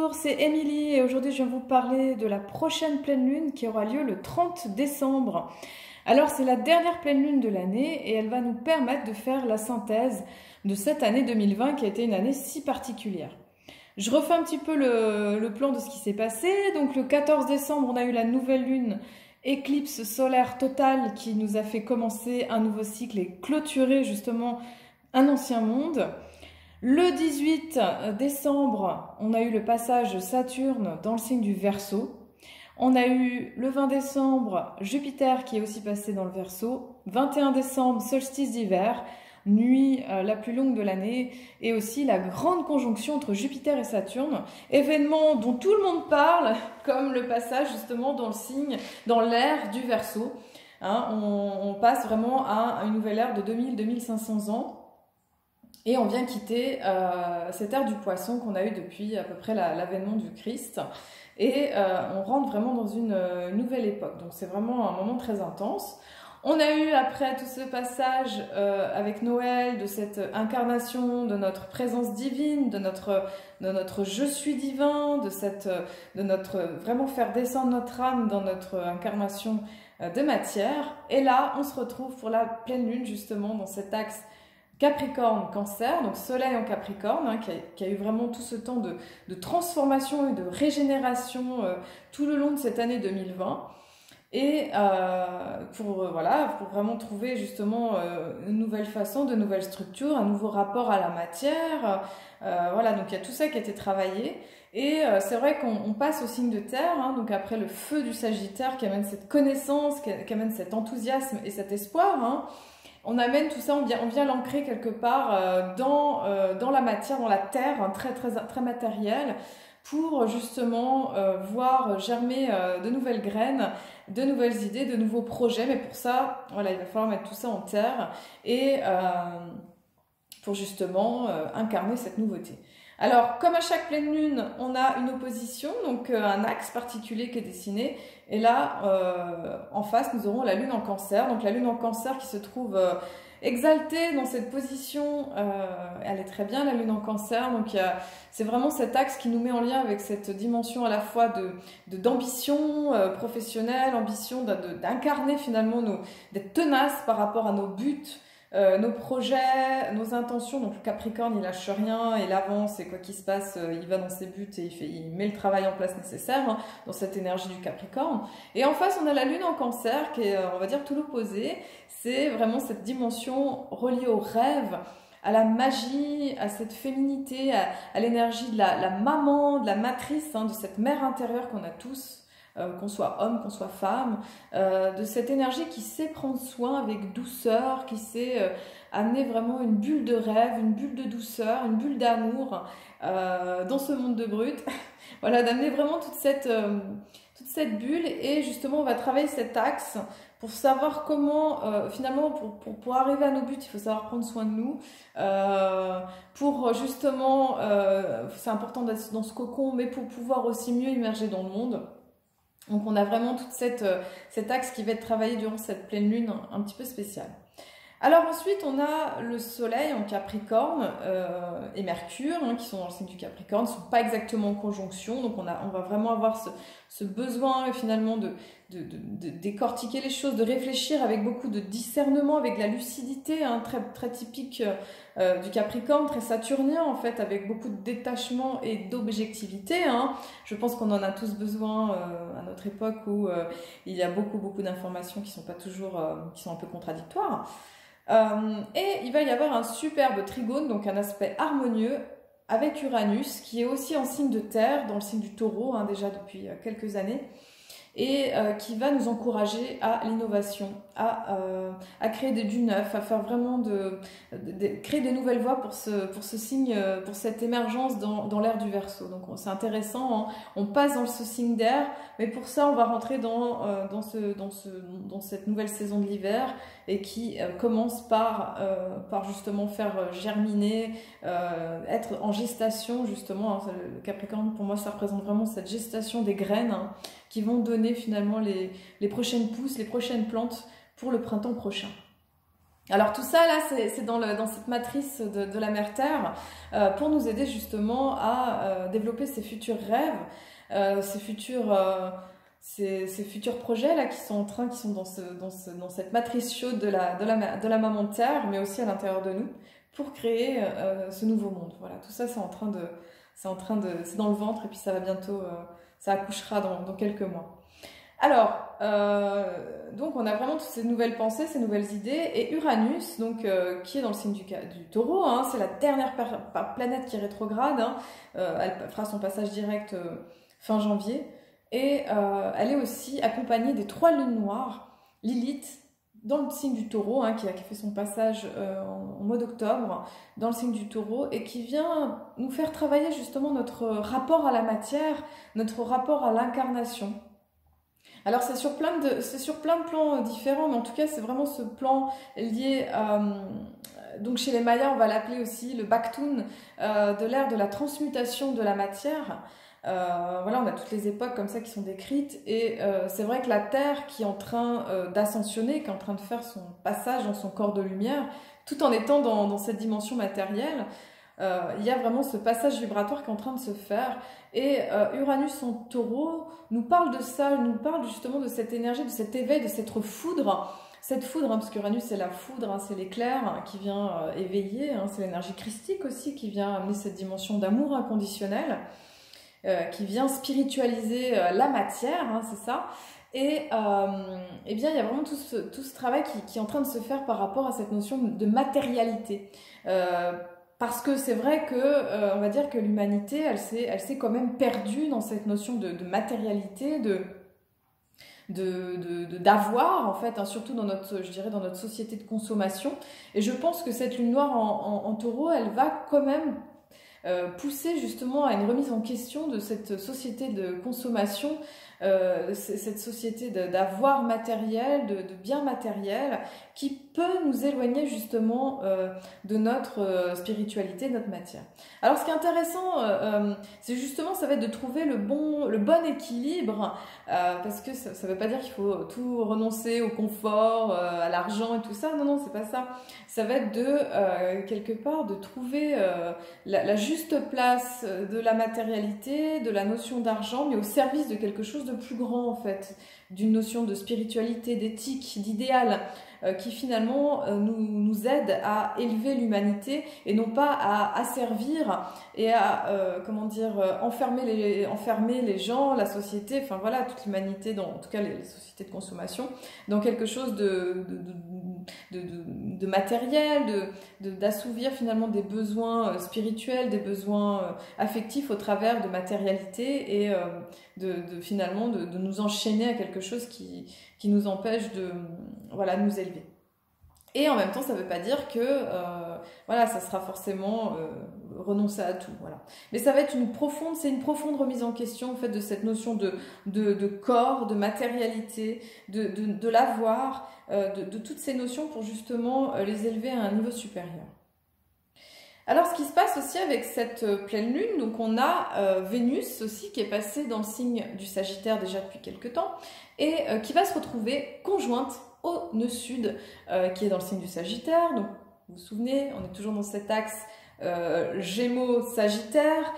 Bonjour, c'est Émilie et aujourd'hui je viens vous parler de la prochaine pleine lune qui aura lieu le 30 décembre. Alors c'est la dernière pleine lune de l'année et elle va nous permettre de faire la synthèse de cette année 2020 qui a été une année si particulière. Je refais un petit peu le plan de ce qui s'est passé. Donc le 14 décembre, on a eu la nouvelle lune, éclipse solaire totale qui nous a fait commencer un nouveau cycle et clôturer justement un ancien monde. Le 18 décembre, on a eu le passage Saturne dans le signe du Verseau. On a eu le 20 décembre, Jupiter qui est aussi passé dans le Verseau. 21 décembre, solstice d'hiver, nuit la plus longue de l'année. Et aussi la grande conjonction entre Jupiter et Saturne. Événement dont tout le monde parle, comme le passage justement dans le signe, dans l'ère du Verseau. On passe vraiment à une nouvelle ère de 2000-2500 ans. Et on vient quitter cette ère du poisson qu'on a eu depuis à peu près l'avènement du Christ. Et on rentre vraiment dans une nouvelle époque. Donc c'est vraiment un moment très intense. On a eu après tout ce passage avec Noël, de cette incarnation de notre présence divine, de notre je suis divin, de notre vraiment faire descendre notre âme dans notre incarnation de matière. Et là, on se retrouve pour la pleine lune justement dans cet axe Capricorne, Cancer, donc Soleil en Capricorne, qui a eu vraiment tout ce temps de transformation et de régénération tout le long de cette année 2020. Et pour vraiment trouver justement une nouvelle façon, de nouvelles structures, un nouveau rapport à la matière. Voilà, donc il y a tout ça qui a été travaillé. Et c'est vrai qu'on passe au signe de terre, donc après le feu du Sagittaire qui amène cette connaissance, qui amène cet enthousiasme et cet espoir. On amène tout ça, on vient l'ancrer quelque part dans la matière, dans la terre, très matérielle, pour justement voir germer de nouvelles graines, de nouvelles idées, de nouveaux projets. Mais pour ça, voilà, il va falloir mettre tout ça en terre et pour justement incarner cette nouveauté. Alors, comme à chaque pleine lune, on a une opposition, donc un axe particulier qui est dessiné. Et là, en face, nous aurons la lune en Cancer. Donc la lune en Cancer qui se trouve exaltée dans cette position, elle est très bien, la lune en Cancer. Donc c'est vraiment cet axe qui nous met en lien avec cette dimension à la fois d'ambition professionnelle, ambition d'incarner finalement, d'être tenace par rapport à nos buts, nos projets, nos intentions. Donc le Capricorne, il lâche rien, il avance et quoi qu'il se passe, il va dans ses buts et il met le travail en place nécessaire dans cette énergie du Capricorne. Et en face, on a la lune en Cancer qui est, on va dire, tout l'opposé. C'est vraiment cette dimension reliée au rêve, à la magie, à cette féminité, à l'énergie de la maman, de la matrice, de cette mère intérieure qu'on a tous. Qu'on soit homme, qu'on soit femme, de cette énergie qui sait prendre soin avec douceur, qui sait amener vraiment une bulle de rêve, une bulle de douceur, une bulle d'amour dans ce monde de brut. Voilà, d'amener vraiment toute cette bulle et justement on va travailler cet axe pour savoir comment, finalement, pour arriver à nos buts, il faut savoir prendre soin de nous. Pour justement, c'est important d'être dans ce cocon, mais pour pouvoir aussi mieux immerger dans le monde. Donc on a vraiment tout cet axe qui va être travaillé durant cette pleine lune un petit peu spéciale. Alors ensuite on a le soleil en Capricorne et Mercure qui sont dans le signe du Capricorne, ne sont pas exactement en conjonction, donc on va vraiment avoir ce besoin finalement de décortiquer les choses, de réfléchir avec beaucoup de discernement, avec la lucidité très typique du Capricorne, très saturnien en fait, avec beaucoup de détachement et d'objectivité. Je pense qu'on en a tous besoin à notre époque où il y a beaucoup d'informations qui sont pas toujours, qui sont un peu contradictoires. Et il va y avoir un superbe trigone, donc un aspect harmonieux avec Uranus, qui est aussi en signe de terre, dans le signe du Taureau, déjà depuis quelques années, et qui va nous encourager à l'innovation, à créer du neuf, à faire vraiment créer de nouvelles voies pour ce signe, pour cette émergence dans l'ère du Verseau. Donc c'est intéressant, on passe dans ce signe d'air, mais pour ça on va rentrer dans cette nouvelle saison de l'hiver et qui commence par justement faire germiner, être en gestation justement. Le Capricorne pour moi ça représente vraiment cette gestation des graines qui vont donner finalement les prochaines pousses, les prochaines plantes pour le printemps prochain. Alors tout ça, là, c'est dans cette matrice de la mère Terre pour nous aider justement à développer ces futurs rêves, ces futurs projets là qui sont dans cette matrice chaude de la maman Terre, mais aussi à l'intérieur de nous, pour créer ce nouveau monde. Voilà, tout ça, c'est dans le ventre et puis ça va bientôt, ça accouchera dans quelques mois. Alors, donc on a vraiment toutes ces nouvelles pensées, ces nouvelles idées, et Uranus, donc qui est dans le signe du Taureau, hein, c'est la dernière planète qui est rétrograde, hein, elle fera son passage direct fin janvier, et elle est aussi accompagnée des 3 lunes noires, Lilith, dans le signe du Taureau, hein, qui a fait son passage en mois d'octobre, dans le signe du Taureau, et qui vient nous faire travailler justement notre rapport à la matière, notre rapport à l'incarnation. Alors c'est sur plein de plans différents, mais en tout cas c'est vraiment ce plan lié, donc chez les Mayas on va l'appeler aussi le Baktun, de l'ère de la transmutation de la matière. Voilà, on a toutes les époques comme ça qui sont décrites, et c'est vrai que la Terre qui est en train d'ascensionner, qui est en train de faire son passage dans son corps de lumière, tout en étant dans cette dimension matérielle, il y a vraiment ce passage vibratoire qui est en train de se faire, et Uranus en Taureau nous parle de ça, nous parle justement de cette énergie, de cet éveil, de cette foudre, hein, parce qu'Uranus c'est la foudre, hein, c'est l'éclair hein, qui vient éveiller, hein, c'est l'énergie christique aussi qui vient amener cette dimension d'amour inconditionnel, qui vient spiritualiser la matière, hein, c'est ça. Et eh bien, il y a vraiment tout ce travail qui est en train de se faire par rapport à cette notion de matérialité. Parce que c'est vrai que, on va dire que l'humanité, elle s'est quand même perdue dans cette notion de matérialité, d'avoir en fait, hein, surtout dans je dirais dans notre société de consommation. Et je pense que cette lune noire en Taureau, elle va quand même pousser justement à une remise en question de cette société de consommation, cette société d'avoir matériel, de biens matériels, qui peut nous éloigner justement de notre spiritualité, de notre matière. Alors ce qui est intéressant, c'est justement, ça va être de trouver le bon équilibre, parce que ça ne veut pas dire qu'il faut tout renoncer au confort, à l'argent et tout ça, non, c'est pas ça. Ça va être quelque part, de trouver la juste place de la matérialité, de la notion d'argent, mais au service de quelque chose de plus grand en fait, d'une notion de spiritualité, d'éthique, d'idéal, qui finalement nous aide à élever l'humanité et non pas à asservir et à comment dire, enfermer les gens, la société, enfin voilà, toute l'humanité, en tout cas les sociétés de consommation, dans quelque chose de matériel, d'assouvir finalement des besoins spirituels, des besoins affectifs au travers de matérialité, et finalement de nous enchaîner à quelque chose qui nous empêche de nous élever. Et en même temps, ça ne veut pas dire que voilà, ça sera forcément renoncer à tout. Voilà. Mais ça va être une profonde remise en question en fait, de cette notion de corps, de matérialité, de l'avoir, de toutes ces notions pour justement les élever à un niveau supérieur. Alors, ce qui se passe aussi avec cette pleine lune, donc on a Vénus aussi qui est passée dans le signe du Sagittaire déjà depuis quelques temps, et qui va se retrouver conjointe au nœud sud qui est dans le signe du Sagittaire. Donc vous vous souvenez, on est toujours dans cet axe Gémeaux-Sagittaire,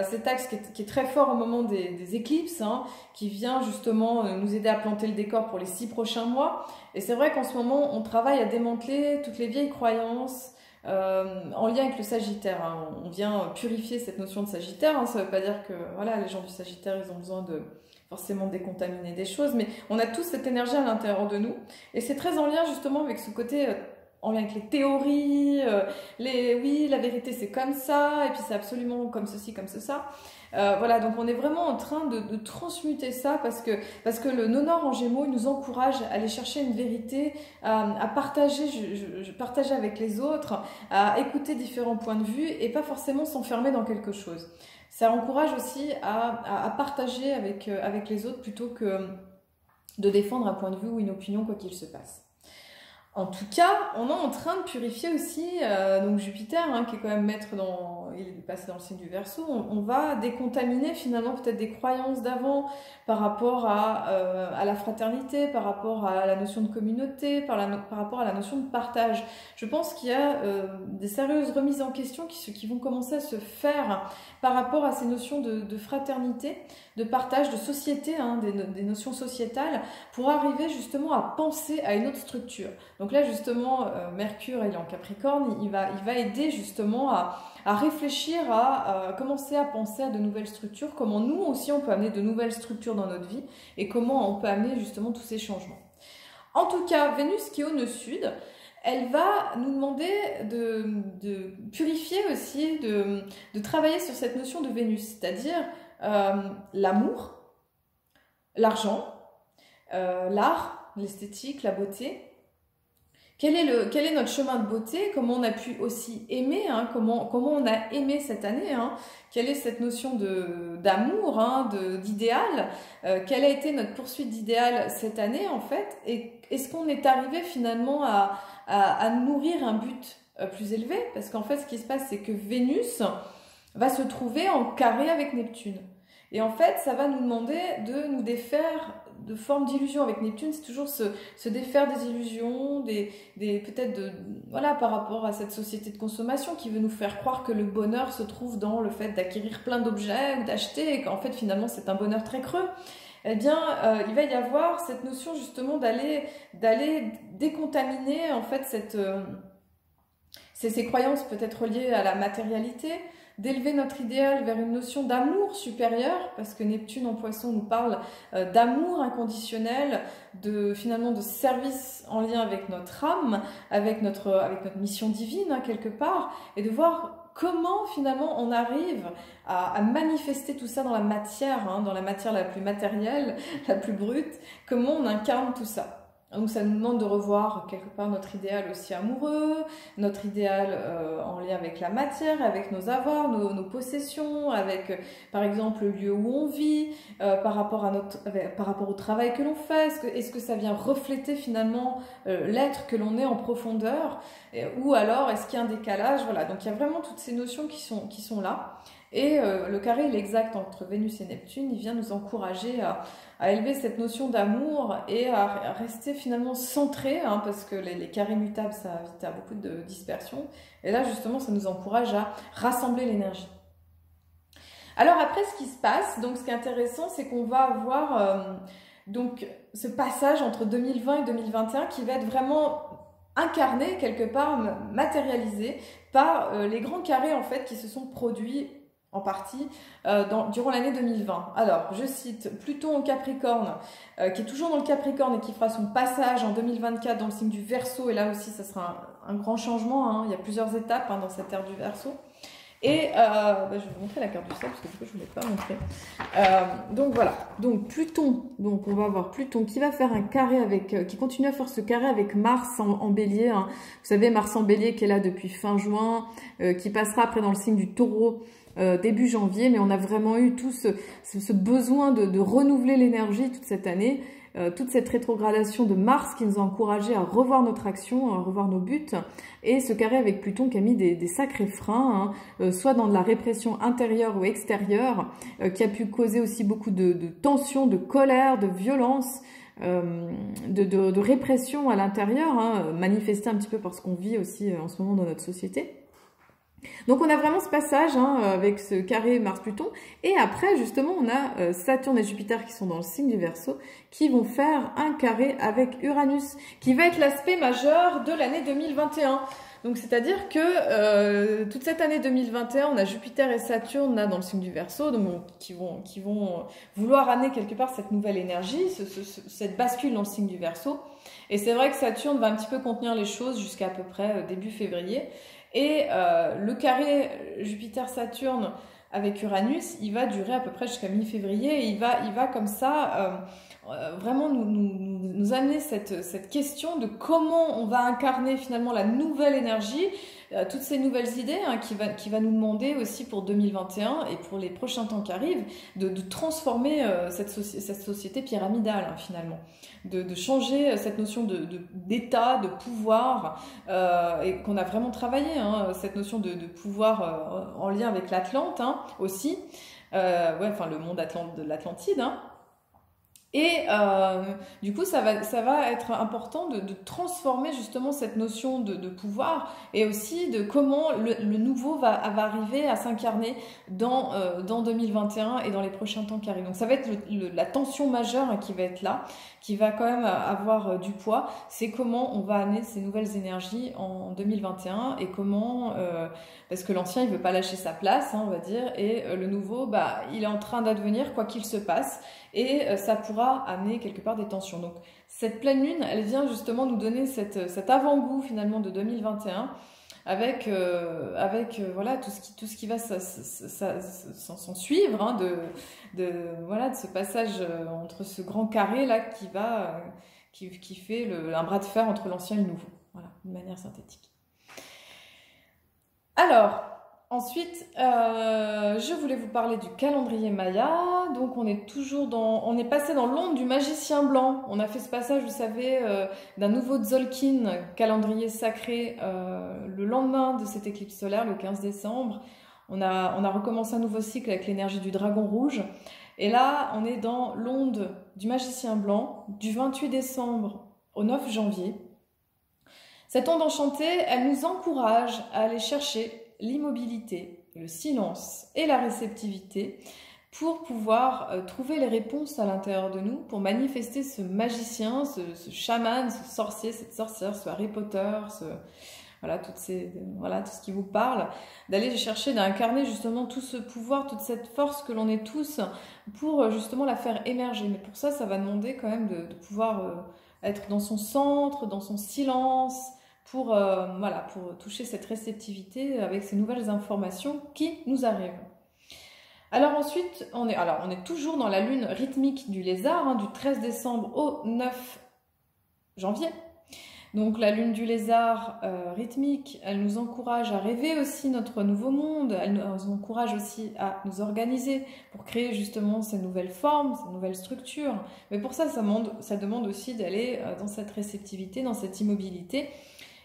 cet axe qui est très fort au moment des éclipses, hein, qui vient justement nous aider à planter le décor pour les 6 prochains mois. Et c'est vrai qu'en ce moment on travaille à démanteler toutes les vieilles croyances en lien avec le Sagittaire, hein. On vient purifier cette notion de Sagittaire, hein. Ça ne veut pas dire que voilà, les gens du Sagittaire ils ont besoin de forcément décontaminer des choses, mais on a tous cette énergie à l'intérieur de nous, et c'est très en lien justement avec ce côté en lien avec les théories, oui la vérité c'est comme ça, et puis c'est absolument comme ceci, comme ça. Voilà, donc on est vraiment en train de transmuter ça, parce que le nœud nord en Gémeaux, il nous encourage à aller chercher une vérité, à partager, partager avec les autres, à écouter différents points de vue, et pas forcément s'enfermer dans quelque chose. Ça encourage aussi à partager avec les autres, plutôt que de défendre un point de vue ou une opinion, quoi qu'il se passe. En tout cas, on est en train de purifier aussi donc Jupiter, hein, qui est quand même maître dans il est passé dans le signe du Verseau, on va décontaminer finalement peut-être des croyances d'avant par rapport à la fraternité, par rapport à la notion de communauté, par rapport à la notion de partage. Je pense qu'il y a des sérieuses remises en question qui vont commencer à se faire par rapport à ces notions de fraternité, de partage, de société, hein, des notions sociétales, pour arriver justement à penser à une autre structure. Donc là justement, Mercure ayant Capricorne, il va aider justement à réfléchir, à commencer à penser à de nouvelles structures, comment nous aussi on peut amener de nouvelles structures dans notre vie et comment on peut amener justement tous ces changements. En tout cas, Vénus qui est au nœud sud, elle va nous demander de purifier aussi, de travailler sur cette notion de Vénus, c'est-à-dire l'amour, l'argent, l'art, l'esthétique, la beauté. Quel est notre chemin de beauté? Comment on a pu aussi aimer, hein, comment on a aimé cette année, hein, quelle est cette notion d'amour, hein, d'idéal, quelle a été notre poursuite d'idéal cette année en fait, et est-ce qu'on est arrivé finalement à nourrir un but plus élevé? Parce qu'en fait ce qui se passe c'est que Vénus va se trouver en carré avec Neptune. Et en fait, ça va nous demander de nous défaire de formes d'illusions. Avec Neptune, c'est toujours se défaire des illusions, peut-être voilà, par rapport à cette société de consommation qui veut nous faire croire que le bonheur se trouve dans le fait d'acquérir plein d'objets ou d'acheter, et qu'en fait, finalement, c'est un bonheur très creux. Eh bien, il va y avoir cette notion justement d'aller décontaminer en fait ces croyances peut-être liées à la matérialité, d'élever notre idéal vers une notion d'amour supérieur, parce que Neptune en Poisson nous parle d'amour inconditionnel, finalement de service en lien avec notre âme, avec notre mission divine, hein, quelque part, et de voir comment finalement on arrive à manifester tout ça dans la matière, hein, dans la matière la plus matérielle, la plus brute, comment on incarne tout ça. Donc ça nous demande de revoir quelque part notre idéal aussi amoureux, notre idéal en lien avec la matière, avec nos avoirs, nos possessions, avec par exemple le lieu où on vit, par rapport au travail que l'on fait, est-ce que ça vient refléter finalement l'être que l'on est en profondeur, ou alors est-ce qu'il y a un décalage, voilà. Donc il y a vraiment toutes ces notions qui sont là. Et le carré, il est exact entre Vénus et Neptune, il vient nous encourager à élever cette notion d'amour et à rester finalement centré, hein, parce que les carrés mutables, ça invite à beaucoup de dispersion. Et là, justement, ça nous encourage à rassembler l'énergie. Alors après, ce qui se passe, donc ce qui est intéressant, c'est qu'on va avoir donc ce passage entre 2020 et 2021 qui va être vraiment incarné, quelque part, matérialisé par les grands carrés en fait qui se sont produits en partie durant l'année 2020. Alors, je cite Pluton en Capricorne, qui est toujours dans le Capricorne et qui fera son passage en 2024 dans le signe du Verseau. Et là aussi, ça sera un grand changement, hein. Il y a plusieurs étapes, hein, dans cette ère du Verseau. Et je vais vous montrer la carte du ciel, parce que du coup, je ne vous l'ai pas montré. Donc voilà, donc Pluton, donc on va voir Pluton qui va faire un carré qui continue à faire ce carré avec Mars en Bélier, hein. Vous savez, Mars en Bélier qui est là depuis fin juin, qui passera après dans le signe du Taureau, début janvier, mais on a vraiment eu tout ce besoin de renouveler l'énergie toute cette année, toute cette rétrogradation de Mars qui nous a encouragés à revoir notre action, à revoir nos buts, et ce carré avec Pluton qui a mis des sacrés freins, hein, soit dans de la répression intérieure ou extérieure, qui a pu causer aussi beaucoup de tension, de colère, de violence, de répression à l'intérieur, hein, manifestée un petit peu par ce qu'on vit aussi en ce moment dans notre société. Donc on a vraiment ce passage, hein, avec ce carré Mars-Pluton, et après justement on a Saturne et Jupiter qui sont dans le signe du Verseau, qui vont faire un carré avec Uranus, qui va être l'aspect majeur de l'année 2021. Donc c'est-à-dire que toute cette année 2021, on a Jupiter et Saturne là dans le signe du Verseau, donc qui vont vouloir amener quelque part cette nouvelle énergie, cette bascule dans le signe du Verseau. Et c'est vrai que Saturne va un petit peu contenir les choses jusqu'à peu près début février. Et le carré Jupiter-Saturne avec Uranus, il va durer à peu près jusqu'à mi-février. Et il va comme ça vraiment nous amener cette question de comment on va incarner finalement la nouvelle énergie, toutes ces nouvelles idées hein, qui va nous demander aussi pour 2021 et pour les prochains temps qui arrivent de transformer cette société pyramidale hein, finalement, de changer cette notion d'état, de pouvoir et qu'on a vraiment travaillé, hein, cette notion de pouvoir en lien avec l'Atlante hein, aussi, ouais, enfin le monde de l'Atlantide hein. Et du coup, ça va être important de transformer justement cette notion de pouvoir et aussi de comment le nouveau va arriver à s'incarner dans 2021 et dans les prochains temps qui arrivent. Donc ça va être la tension majeure hein, qui va être là, qui va quand même avoir du poids. C'est comment on va amener ces nouvelles énergies en 2021 et comment, parce que l'ancien il veut pas lâcher sa place, hein, on va dire, et le nouveau, bah, il est en train d'advenir quoi qu'il se passe. Et ça pourra amener quelque part des tensions. Donc cette pleine lune, elle vient justement nous donner cet avant-goût finalement de 2021 avec voilà tout ce qui va s'en suivre hein, voilà de ce passage entre ce grand carré là qui fait un bras de fer entre l'ancien et le nouveau. Voilà, de manière synthétique. Alors. Ensuite, je voulais vous parler du calendrier Maya. Donc, on est passé dans l'onde du magicien blanc. On a fait ce passage, vous savez, d'un nouveau Tzolk'in, calendrier sacré, le lendemain de cette éclipse solaire, le 15 décembre. On a recommencé un nouveau cycle avec l'énergie du dragon rouge. Et là, on est dans l'onde du magicien blanc, du 28 décembre au 9 janvier. Cette onde enchantée, elle nous encourage à aller chercher l'immobilité, le silence et la réceptivité pour pouvoir trouver les réponses à l'intérieur de nous, pour manifester ce magicien, ce chaman, ce sorcier, cette sorcière, ce Harry Potter, voilà, tout ce qui vous parle, d'aller chercher, d'incarner justement tout ce pouvoir, toute cette force que l'on est tous pour justement la faire émerger. Mais pour ça, ça va demander quand même de pouvoir être dans son centre, dans son silence, pour toucher cette réceptivité avec ces nouvelles informations qui nous arrivent. Alors ensuite, on est toujours dans la lune rythmique du lézard, hein, du 13 décembre au 9 janvier. Donc la lune du lézard rythmique, elle nous encourage à rêver aussi notre nouveau monde, elle nous encourage aussi à nous organiser pour créer justement ces nouvelles formes, ces nouvelles structures. Mais pour ça, ça demande aussi d'aller dans cette réceptivité, dans cette immobilité,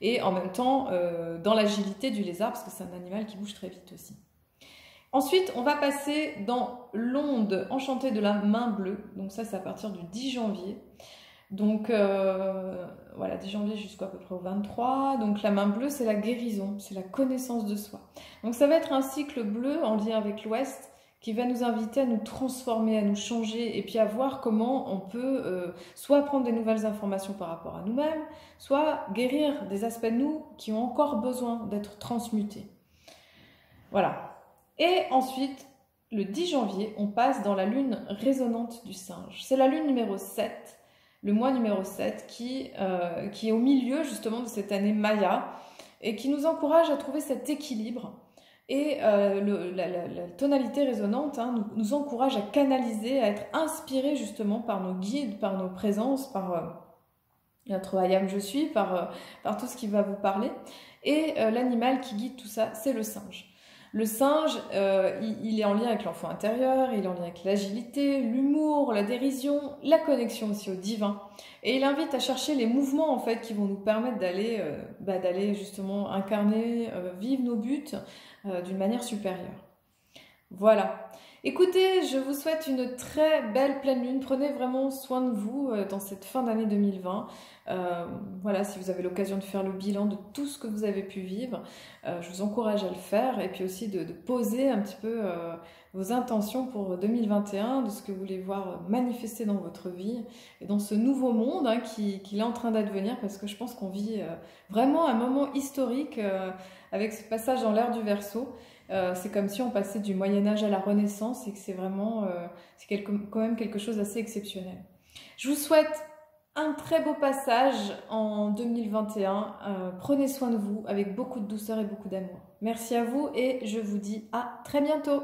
et en même temps dans l'agilité du lézard, parce que c'est un animal qui bouge très vite aussi. Ensuite, on va passer dans l'onde enchantée de la main bleue. Donc ça, c'est à partir du 10 janvier. Donc voilà, 10 janvier jusqu'à peu près au 23. Donc la main bleue, c'est la guérison, c'est la connaissance de soi. Donc ça va être un cycle bleu en lien avec l'Ouest, qui va nous inviter à nous transformer, à nous changer, et puis à voir comment on peut soit prendre des nouvelles informations par rapport à nous-mêmes, soit guérir des aspects de nous qui ont encore besoin d'être transmutés. Voilà. Et ensuite, le 10 janvier, on passe dans la lune résonante du singe. C'est la lune numéro 7, le mois numéro 7, qui est au milieu justement de cette année Maya, et qui nous encourage à trouver cet équilibre. Et la tonalité résonante hein, nous encourage à canaliser, à être inspiré justement par nos guides, par nos présences, par notre Ayam je suis, par tout ce qui va vous parler. Et l'animal qui guide tout ça, c'est le singe. Le singe, il est en lien avec l'enfant intérieur, il est en lien avec l'agilité, l'humour, la dérision, la connexion aussi au divin. Et il invite à chercher les mouvements en fait qui vont nous permettre d'aller justement incarner, vivre nos buts d'une manière supérieure. Voilà. Écoutez, je vous souhaite une très belle pleine lune. Prenez vraiment soin de vous dans cette fin d'année 2020. Voilà, si vous avez l'occasion de faire le bilan de tout ce que vous avez pu vivre, je vous encourage à le faire et puis aussi de poser un petit peu vos intentions pour 2021, de ce que vous voulez voir manifester dans votre vie et dans ce nouveau monde hein, qui est en train d'advenir, parce que je pense qu'on vit vraiment un moment historique avec ce passage dans l'ère du Verseau. C'est comme si on passait du Moyen-Âge à la Renaissance et que c'est vraiment quand même quelque chose d'assez exceptionnel. Je vous souhaite un très beau passage en 2021. Prenez soin de vous avec beaucoup de douceur et beaucoup d'amour. Merci à vous et je vous dis à très bientôt.